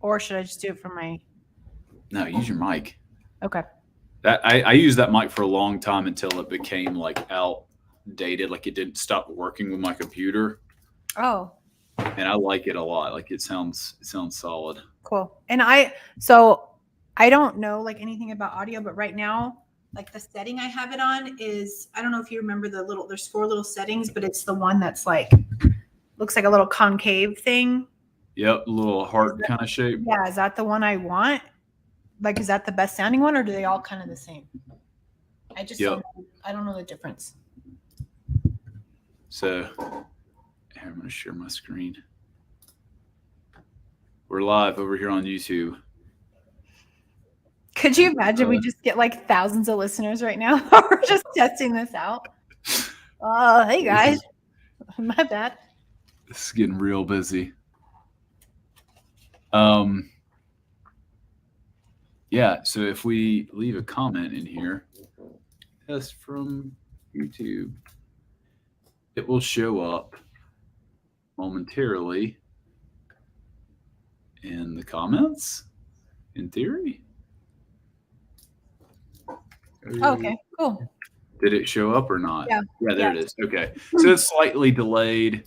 Or should I just do it from my? No, use your mic. Okay. That I used that mic for a long time until it became like outdated. Like it didn't stop working with my computer. Oh, And I like it a lot. Like it sounds solid. cool. And I don't know like anything about audio, but right now, like the setting I have it on is, I don't know if you remember there's 4 little settings, but it's the one that's like, looks like a little concave thing. Yep, a little heart kind of shape. Yeah, is that the one I want? Like, is that the best sounding one, or do they all kind of the same? I just don't know the difference. So here, I'm going to share my screen. We're live over here on YouTube. Could you imagine we just get like thousands of listeners right now? We're just testing this out. Oh, hey guys. My bad. This is getting real busy. Yeah, so if we leave a comment in here, test from YouTube, it will show up momentarily in the comments, in theory. Oh, okay, cool. Did it show up or not? Yeah. Yeah, there it is. Okay. So it's slightly delayed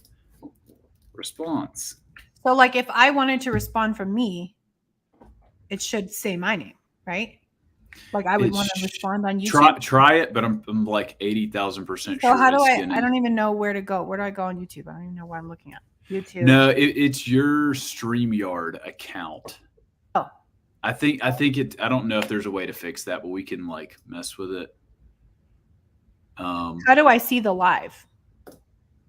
response. So like if I wanted to respond from me, it should say my name, right? Like I would want to respond on YouTube. Try it, but I'm like 80,000% sure. So how do I don't even know where to go. Where do I go on YouTube? I don't even know what I'm looking at. YouTube. No, it's your StreamYard account. Oh. I think I don't know if there's a way to fix that, but we can like mess with it. How do I see the live?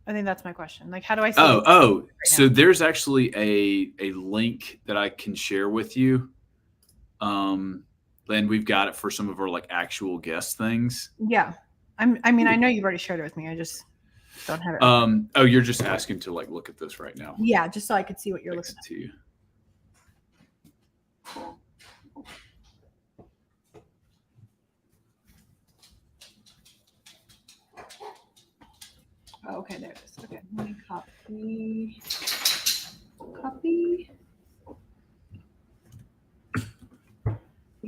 I think that's my question. Like, how do I see? So there's actually a link that I can share with you. And we've got it for some of our like actual guest things. Yeah, I mean, I know you've already shared it with me. I just don't have it. Oh, you're just asking to like look at this right now. Yeah, just so I could see what you're looking at. To you. Oh, okay, there it is. Okay, let me copy.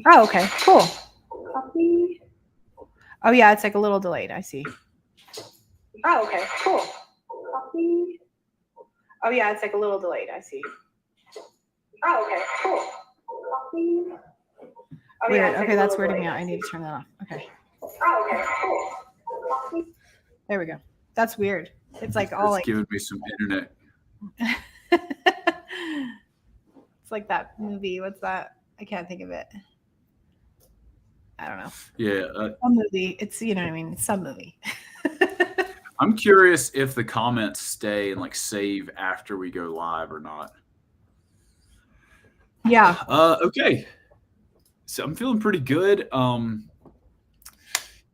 Oh, okay, cool. Copy. Oh, yeah, it's like a little delayed. I see. Oh, okay, cool. Copy. Oh, yeah, it's like a little delayed. I see. Oh, okay, cool. Copy. Oh, yeah, okay, that's weirding me out. I need to turn that off. Okay. Oh, okay, cool. Copy. There we go. That's weird. It's like all like giving me some internet. It's like that movie. What's that? I can't think of it. I don't know. Yeah. Some movie. It's, you know what I mean? It's some movie. I'm curious if the comments stay and like save after we go live or not. Yeah. Okay. So I'm feeling pretty good.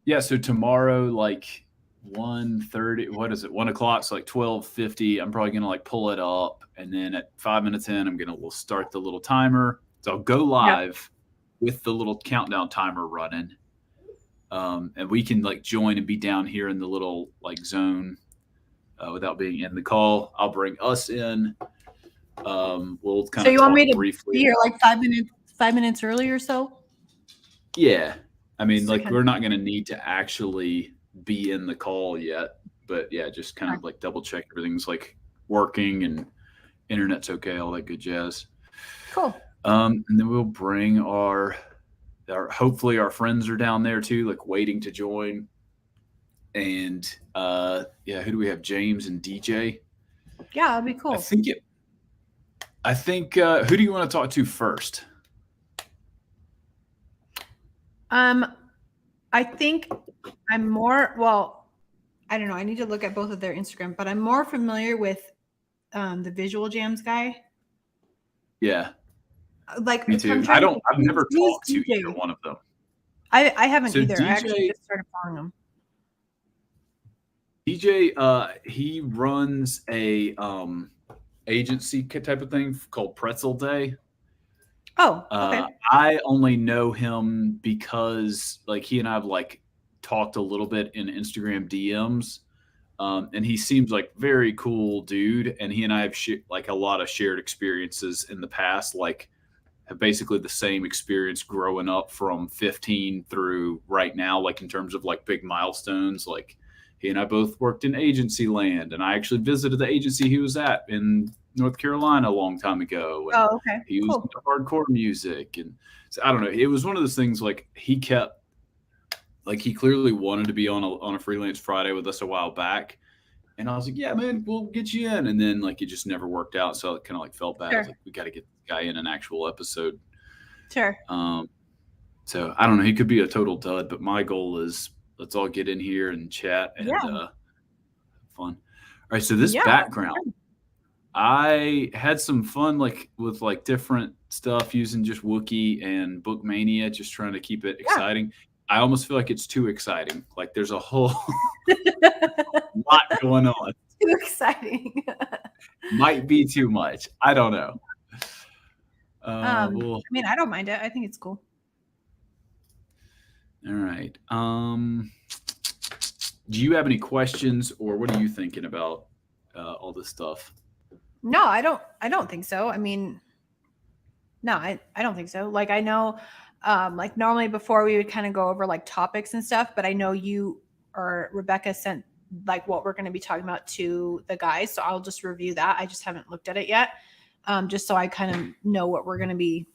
Yeah. So tomorrow, like 1:30, what is it? 1 o'clock. So like 12:50. I'm probably gonna like pull it up, and then at 5 minutes in, we'll start the little timer. So I'll go live with the little countdown timer running. And we can like join and be down here in the little like zone without being in the call. I'll bring us in. We'll kind of. So you want me to be here like 5 minutes early or so? Yeah, I mean, like we're not going to need to actually be in the call yet, but yeah, just kind of like double check everything's like working and internet's okay, all that good jazz. Cool. And then we'll bring our hopefully our friends are down there too, like waiting to join. And yeah, who do we have? James and DJ. Yeah, that'd be cool. I think who do you want to talk to first? I think I'm more, well, I don't know. I need to look at both of their Instagram, but I'm more familiar with the Visual Jams guy. Yeah. Like me too. I've never talked to either one of them. I haven't either. DJ, I actually just started following him. DJ, he runs a agency type of thing called Pretzel Day. Oh, okay. I only know him because like he and I have like talked a little bit in Instagram DMs. And he seems like very cool dude. And he and I have like a lot of shared experiences in the past, like have basically the same experience growing up from 15 through right now, like in terms of like big milestones. Like he and I both worked in agency land, and I actually visited the agency he was at in North Carolina a long time ago. And Oh, okay. he was Cool. into hardcore music. And so, I don't know. It was one of those things like he kept, like he clearly wanted to be on a Freelance Friday with us a while back. And I was like, yeah, man, we'll get you in. And then like it just never worked out. So it kind of like felt bad. I was like, we got to get the guy in an actual episode. Sure. So I don't know. He could be a total dud, but my goal is let's all get in here and chat and have fun. All right. So this background, I had some fun like with like different stuff using just Wookiee and Bookmania, just trying to keep it exciting. I almost feel like it's too exciting. Like there's a whole lot going on. Too exciting. Might be too much. I don't know. I mean, I don't mind it. I think it's cool. All right. Do you have any questions, or what are you thinking about all this stuff? No, I don't think so. I mean, no, I don't think so. Like I know, like normally before we would kind of go over like topics and stuff, but I know you or Rebecca sent like what we're going to be talking about to the guys. So I'll just review that. I just haven't looked at it yet. Just so I kind of know what we're going to be,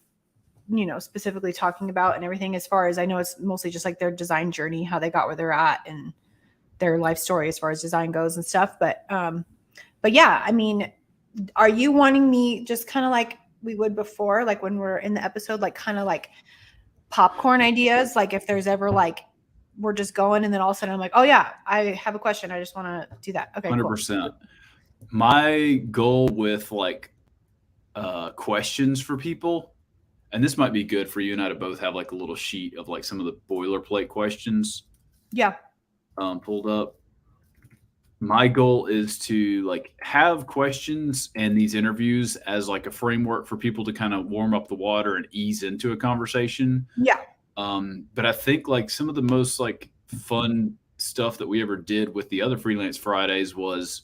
specifically talking about and everything. As far as I know, it's mostly just like their design journey, how they got where they're at and their life story as far as design goes and stuff. But yeah, I mean, are you wanting me just kind of like we would before, like when we're in the episode, like kind of like popcorn ideas? Like if there's ever like, we're just going and then all of a sudden I'm like, oh yeah, I have a question. I just want to do that. Okay. 100%. Cool. My goal with like questions for people, and this might be good for you and I to both have like a little sheet of like some of the boilerplate questions. Yeah. Pulled up. My goal is to like have questions and these interviews as like a framework for people to kind of warm up the water and ease into a conversation. Yeah. But I think like some of the most like fun stuff that we ever did with the other Freelance Fridays was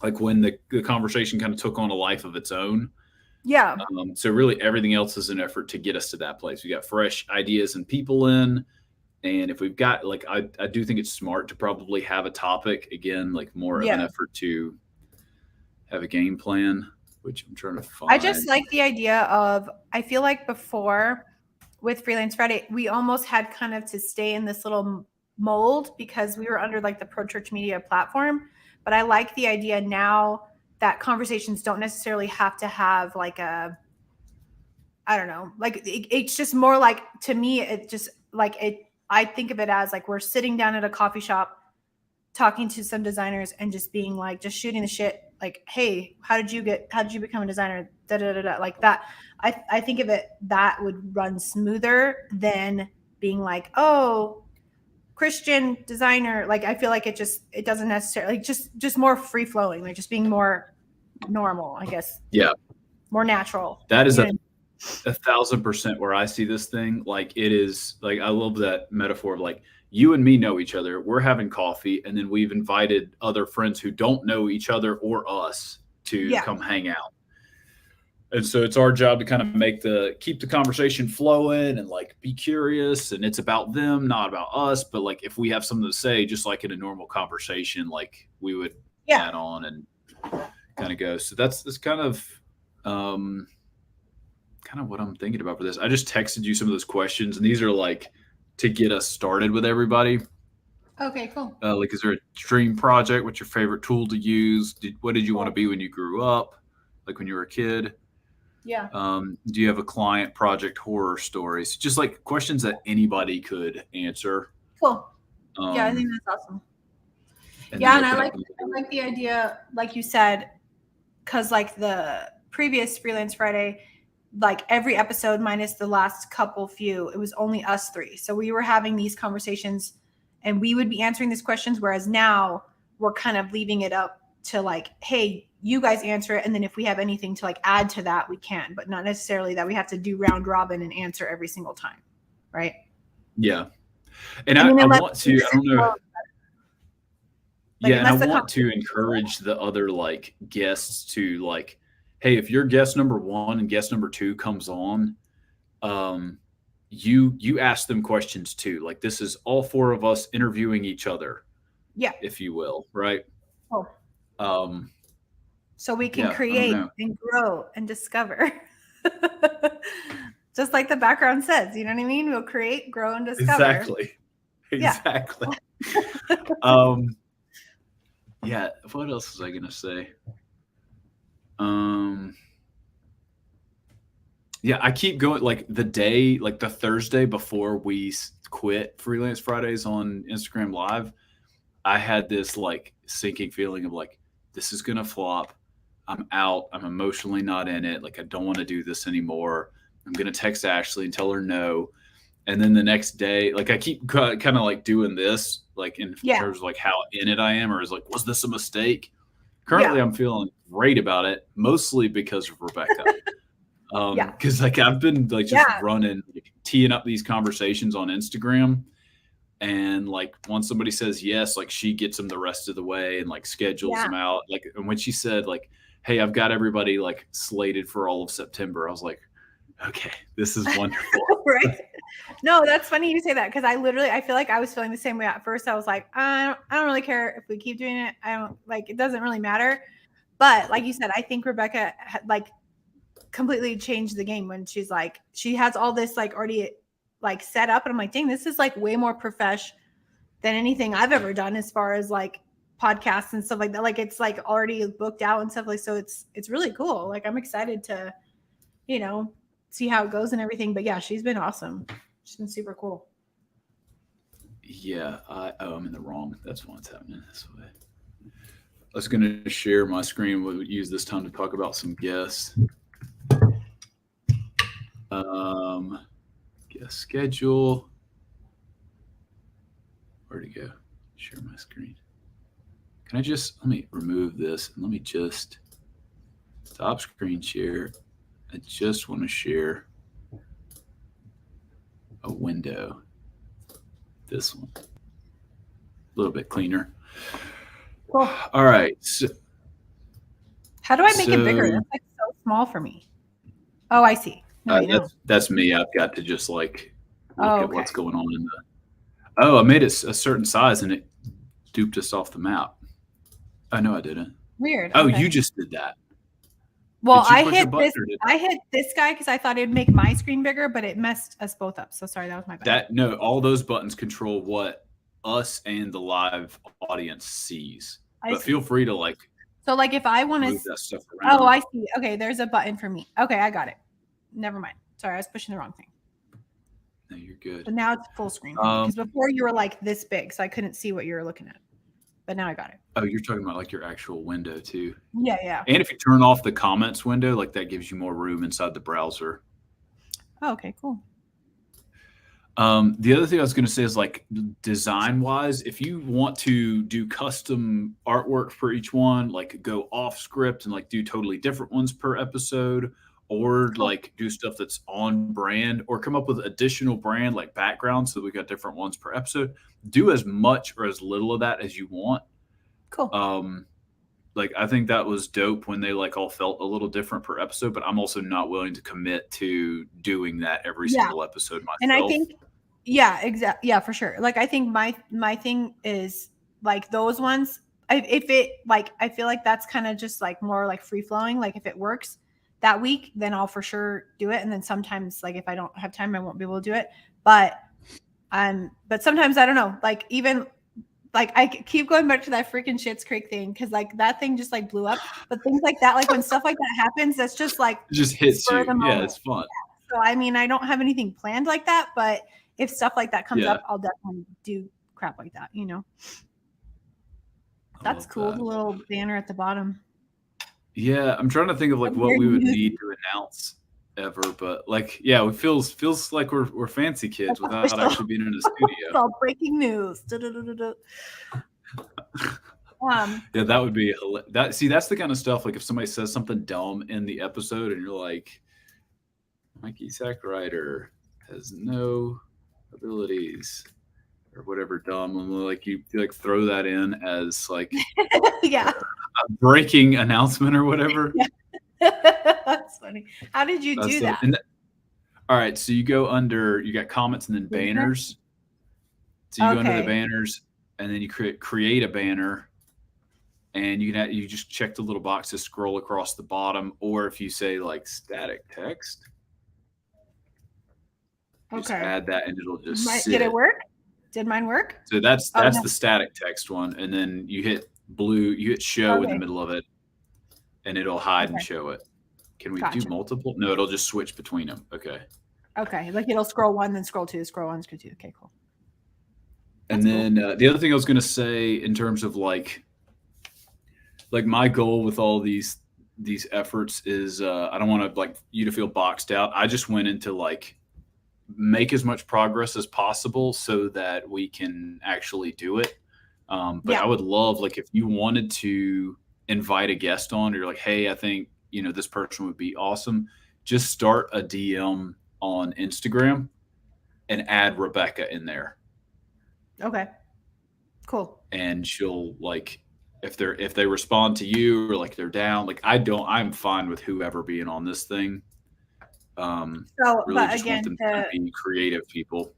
like when the conversation kind of took on a life of its own. Yeah. So really everything else is an effort to get us to that place. We got fresh ideas and people in. And if we've got like, I do think it's smart to probably have a topic again, like more of an effort to have a game plan, which I'm trying to find. I just like the idea of, I feel like before with Freelance Friday, we almost had kind of to stay in this little mold because we were under like the Pro Church Media platform. But I like the idea now that conversations don't necessarily have to have like a, I don't know, like it's just more like, to me, it just like it, I think of it as like we're sitting down at a coffee shop talking to some designers and just being like, just shooting the shit. Like, hey, how did you become a designer? Da, da, da, da. Like that. I think of it, that would run smoother than being like, oh, Christian designer. Like, I feel like it doesn't necessarily, like just more free flowing, like just being more normal, I guess. Yeah. More natural. That is 1,000% where I see this thing. Like it is like, I love that metaphor of like you and me know each other. We're having coffee and then we've invited other friends who don't know each other or us to come hang out. And so it's our job to kind of keep the conversation flowing and like be curious, and it's about them, not about us. But like, if we have something to say, just like in a normal conversation, like we would add on and kind of go. So that's kind of what I'm thinking about for this. I just texted you some of those questions, and these are like to get us started with everybody. Okay, cool. Like, is there a dream project? What's your favorite tool to use? What did you want to be when you grew up? Like when you were a kid? Yeah. Do you have a client project horror stories? Just like questions that anybody could answer. Cool. Yeah, I think that's awesome. Yeah, and I like the idea, like you said, because like the previous Freelance Friday, like every episode minus the last few, it was only us three. So we were having these conversations and we would be answering these questions. Whereas now we're kind of leaving it up to like, hey, you guys answer it. And then if we have anything to like add to that, we can, but not necessarily that we have to do round robin and answer every single time. Right. Yeah. And I want to, I don't know. Yeah. And I want to encourage the other like guests to like, hey, if your guest number 1 and guest number 2 comes on, you ask them questions too. Like this is all four of us interviewing each other, Yeah. if you will, right? Oh. So we can Yeah, I don't create know. and grow and discover. Just like the background says, you know what I mean? We'll create, grow, and discover. Exactly. Yeah. Exactly. Yeah. What else was I gonna say? Yeah, I keep going. Like the Thursday before we quit Freelance Fridays on Instagram Live, I had this like sinking feeling of like, this is gonna flop. I'm out. I'm emotionally not in it. Like I don't want to do this anymore. I'm gonna text Ashley and tell her no. And then the next day, like I keep kind of like doing this, like in terms of like how in it I am, or is like, was this a mistake? Currently, I'm feeling great about it, mostly because of Rebecca. Because like I've been like just running, like, teeing up these conversations on Instagram, and like once somebody says yes, like she gets them the rest of the way and like schedules them out. Like, and when she said like, "Hey, I've got everybody like slated for all of September," I was like, "Okay, this is wonderful." Right? No, that's funny you say that, because I feel like I was feeling the same way at first. I was like, I don't really care if we keep doing it. I don't like, it doesn't really matter. But like you said, I think Rebecca had like completely changed the game when she's like, she has all this like already like set up, and I'm like, dang, this is like way more profesh than anything I've ever done as far as like podcasts and stuff like that. Like it's like already booked out and stuff, like, so it's really cool. Like I'm excited to, you know, see how it goes and everything. But yeah, she's been awesome. She's been super cool. Yeah, I'm in the wrong. That's why it's happening this way. I was going to share my screen. We'll use this time to talk about some guests. Guest schedule. Where'd it go? Share my screen. Can I just, let me remove this and let me just stop screen share. I just want to share a window. This one. A little bit cleaner. Cool. All right. So, how do I make it bigger? That's like so small for me. Oh, I see. No, that's me. I've got to just like look at what's going on in the. Oh, I made it a certain size and it duped us off the map. Oh no, I didn't. Weird. Oh, you just did that. Well, I hit this guy because I thought it'd make my screen bigger, but it messed us both up. So sorry, that was my bad. No, all those buttons control what us and the live audience sees. But feel free to like. So like if I want to move that stuff around. Oh, I see. Okay, there's a button for me. Okay, I got it. Never mind. Sorry, I was pushing the wrong thing. No, you're good. But now it's full screen because before you were like this big, so I couldn't see what you were looking at. But now I got it. Oh, you're talking about like your actual window too. Yeah. And if you turn off the comments window, like that gives you more room inside the browser. Oh, okay, cool. The other thing I was going to say is like design wise, if you want to do custom artwork for each one, like go off script and like do totally different ones per episode, or like do stuff that's on brand, or come up with additional brand like backgrounds so we got different ones per episode, do as much or as little of that as you want. Cool. Like I think that was dope when they like all felt a little different per episode, but I'm also not willing to commit to doing that every single episode myself. And I think exactly. Yeah, for sure. Like I think my thing is like those ones, if it like, I feel like that's kind of just like more like free flowing. Like if it works that week, then I'll for sure do it. And then sometimes like if I don't have time, I won't be able to do it. But sometimes I don't know, like even like I keep going back to that freaking Schitt's Creek thing because like that thing just like blew up. But things like that, like when stuff like that happens, that's just like it just hits you. Yeah, it's fun. Yeah. So I mean, I don't have anything planned like that, but if stuff like that comes up, I'll definitely do crap like that, you know. That's cool. The little banner at the bottom. Yeah, I'm trying to think of like what we would need to announce ever, but like, yeah, it feels like we're fancy kids without actually being in a studio. It's all breaking news. Yeah, that would be that. See, that's the kind of stuff. Like if somebody says something dumb in the episode, and you're like, Mikey Sackrider has no abilities or whatever dumb, and like you like throw that in as like yeah, a breaking announcement or whatever. Yeah. That's funny. How did you do that? All right, so you go under. You got comments and then banners. So you go under the banners, and then you create a banner, and you just check the little box to scroll across the bottom, or if you say like static text, just add that, and it'll just sit. Did it work? Did mine work? So that's the static text one, and then you hit blue. You hit show in the middle of it, and it'll hide and show it. Can we do multiple? No, it'll just switch between them. Okay. Okay, like it'll scroll 1, then scroll 2, scroll 1, scroll 2. Okay, cool. And then the other thing I was going to say in terms of like my goal with all these efforts is I don't want to like you to feel boxed out. I just went into like make as much progress as possible so that we can actually do it. But I would love like if you wanted to invite a guest on, or you're like, hey, I think this person would be awesome. Just start a DM on Instagram and add Rebecca in there. Okay. Cool. And she'll like if they respond to you or like they're down, like I'm fine with whoever being on this thing. Really but just again, want them to be creative people.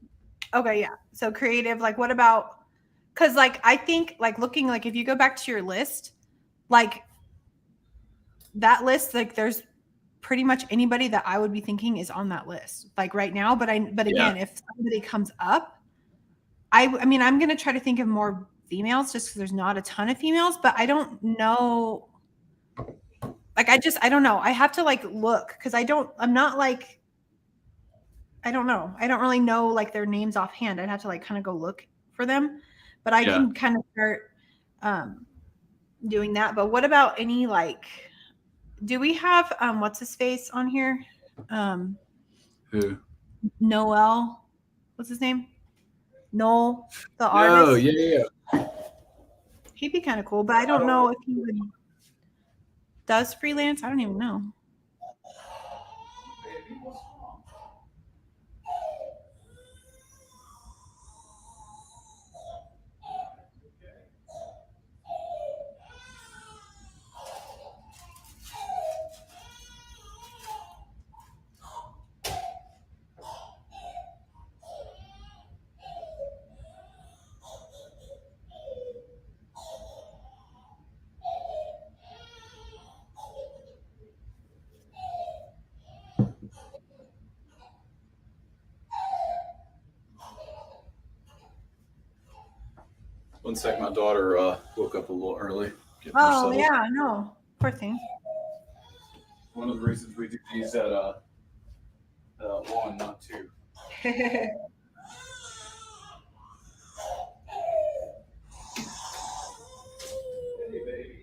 Okay, yeah. So creative, like what about because like I think like looking like if you go back to your list, like that list, like there's pretty much anybody that I would be thinking is on that list, like right now. But again, if somebody comes up, I mean, I'm gonna try to think of more females just because there's not a ton of females, but I don't know. Like I don't know. I have to like look because I don't know. I don't really know like their names offhand. I'd have to like kind of go look for them, but I can kind of start doing that. But what about any like? Do we have what's his face on here? Who? Noel. What's his name? Noel, the artist. Oh, yeah. He'd be kind of cool, but I don't know if he would. Does freelance? I don't even know. One sec, my daughter woke up a little early. Oh yeah, no, poor thing. One of the reasons we do these at 1, not 2. Hey, baby.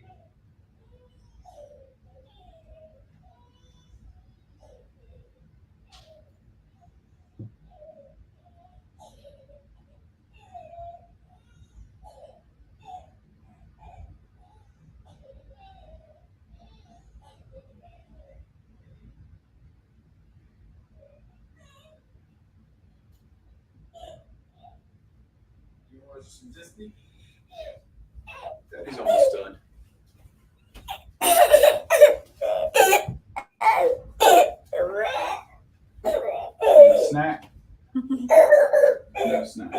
You watch some Disney? Daddy's almost done. Snack? No snack.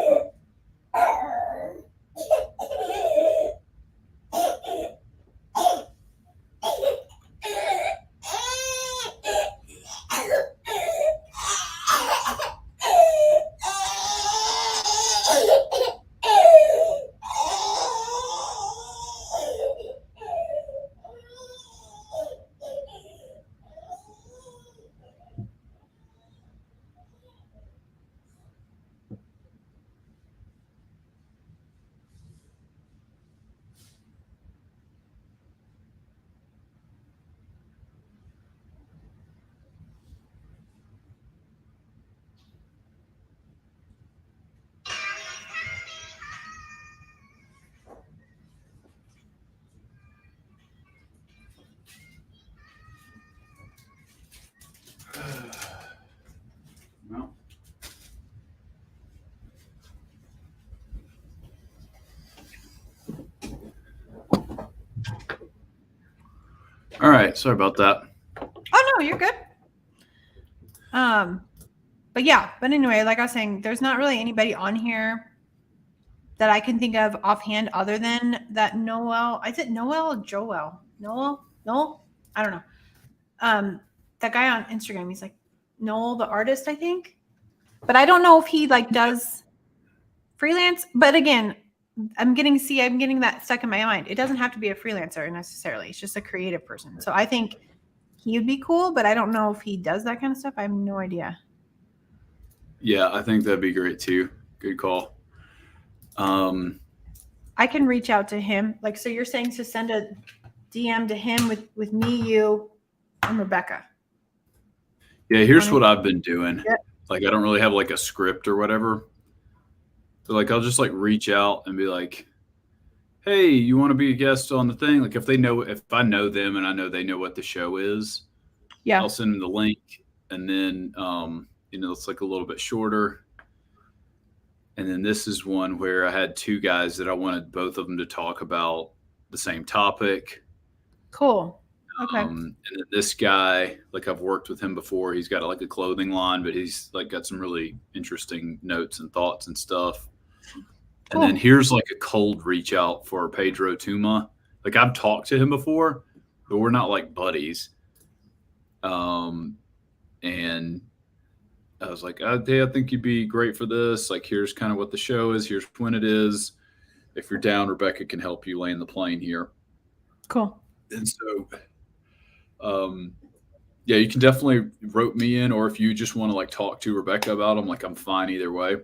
No. All right, sorry about that. Oh no, you're good. But yeah, but anyway, like I was saying, there's not really anybody on here that I can think of offhand other than that Noel. Is it Noel or Joel? Noel? I don't know. That guy on Instagram, he's like Noel the artist, I think. But I don't know if he like does freelance. But again, I'm getting that stuck in my mind. It doesn't have to be a freelancer necessarily. It's just a creative person. So I think he would be cool, but I don't know if he does that kind of stuff. I have no idea. Yeah, I think that'd be great too. Good call. I can reach out to him. Like, so you're saying to send a DM to him with me, you, and Rebecca. Yeah, here's what I've been doing. Yeah. Like, I don't really have like a script or whatever. So like, I'll just like reach out and be like, hey, you want to be a guest on the thing? Like, if I know them and I know they know what the show is, yeah, I'll send them the link. And then, it's like a little bit shorter. And then this is one where I had two guys that I wanted both of them to talk about the same topic. Cool. Okay. And then this guy, like I've worked with him before. He's got like a clothing line, but he's like got some really interesting notes and thoughts and stuff. Cool. And then here's like a cold reach out for Pedro Tuma. Like I've talked to him before, but we're not like buddies. And I was like, hey, I think you'd be great for this. Like, here's kind of what the show is. Here's when it is. If you're down, Rebecca can help you land the plane here. Cool. And so, yeah, you can definitely rope me in, or if you just want to like talk to Rebecca about them, like I'm fine either way.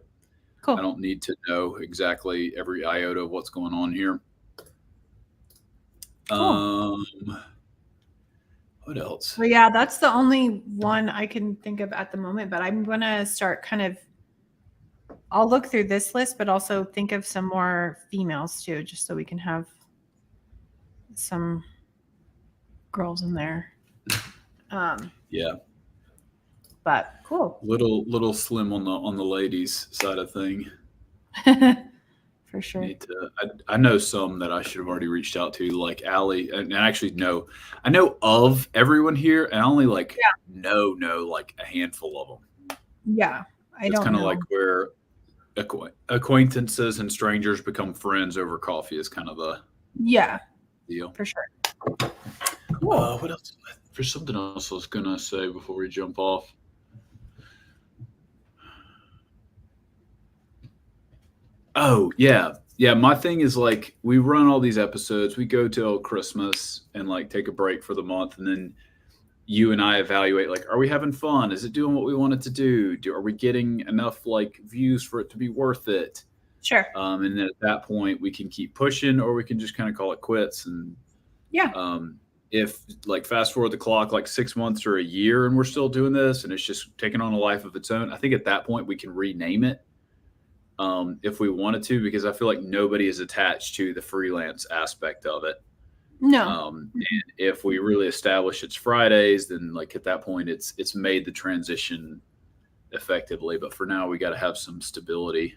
Cool. I don't need to know exactly every iota of what's going on here. Cool. What else? Well, yeah, that's the only one I can think of at the moment, but I'm going to start I'll look through this list, but also think of some more females too, just so we can have some girls in there. Yeah. But cool. Little slim on the ladies side of thing. For sure. I know some that I should have already reached out to, like Allie, and actually I know of everyone here, and I only know like a handful of them. Yeah, It's kind of like where acquaintances and strangers become friends over coffee is kind of the deal. For sure. Cool. What else? There's something else I was gonna say before we jump off. Oh, yeah. Yeah, my thing is like we run all these episodes. We go till Christmas and like take a break for the month, and then you and I evaluate like, are we having fun? Is it doing what we want it to do? Are we getting enough like views for it to be worth it? Sure. And then at that point we can keep pushing, or we can just kind of call it quits. And if like fast forward the clock like 6 months or a year and we're still doing this and it's just taking on a life of its own, I think at that point we can rename it. If we wanted to, because I feel like nobody is attached to the freelance aspect of it. No. And if we really establish it's Fridays, then like at that point it's made the transition effectively. But for now, we got to have some stability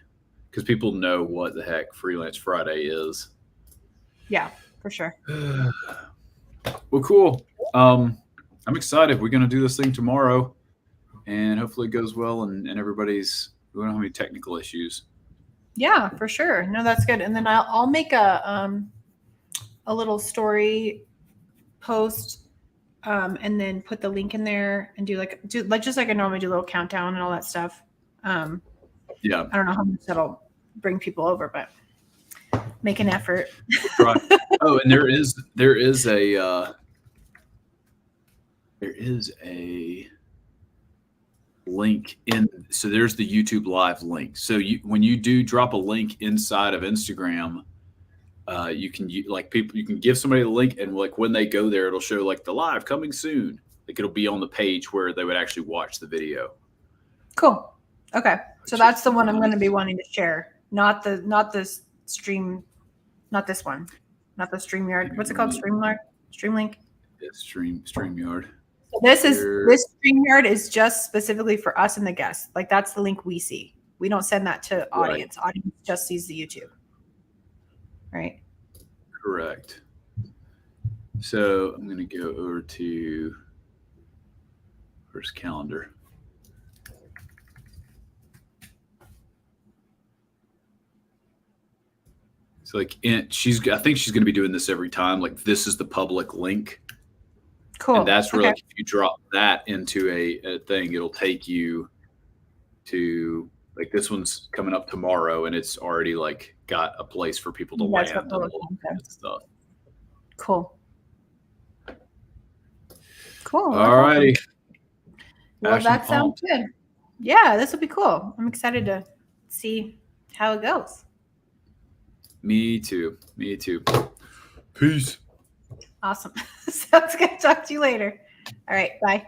because people know what the heck Freelance Friday is. Yeah, for sure. Well, cool. I'm excited. We're going to do this thing tomorrow, and hopefully it goes well, and we don't have any technical issues. Yeah, for sure. No, that's good. And then I'll make a little story post, and then put the link in there and do just like I normally do, a little countdown and all that stuff. Yeah. I don't know how much that'll bring people over, but make an effort. Right. Oh, and there is a link so there's the YouTube live link. So when you do drop a link inside of Instagram, you can give somebody the link, and like when they go there, it'll show like the live coming soon. Like it'll be on the page where they would actually watch the video. Cool. Okay. So that's the one I'm going to be wanting to share. Not this stream, not this one, not the StreamYard. What's it called? Streamlink? Yeah, StreamYard. This StreamYard is just specifically for us and the guests. Like that's the link we see. We don't send that to audience. Right. Audience just sees the YouTube. Right. Correct. So I'm going to go over to first calendar. So like, I think she's going to be doing this every time. Like, this is the public link. Cool. And that's where, Okay. like, if you drop that into a thing, it'll take you to, like, this one's coming up tomorrow, and it's already like got a place for people to land and all that stuff. Cool. Cool. All righty. Well, that sounds good. Yeah, this will be cool. I'm excited to see how it goes. Me too. Peace. Awesome. Sounds good. Talk to you later. All right. Bye.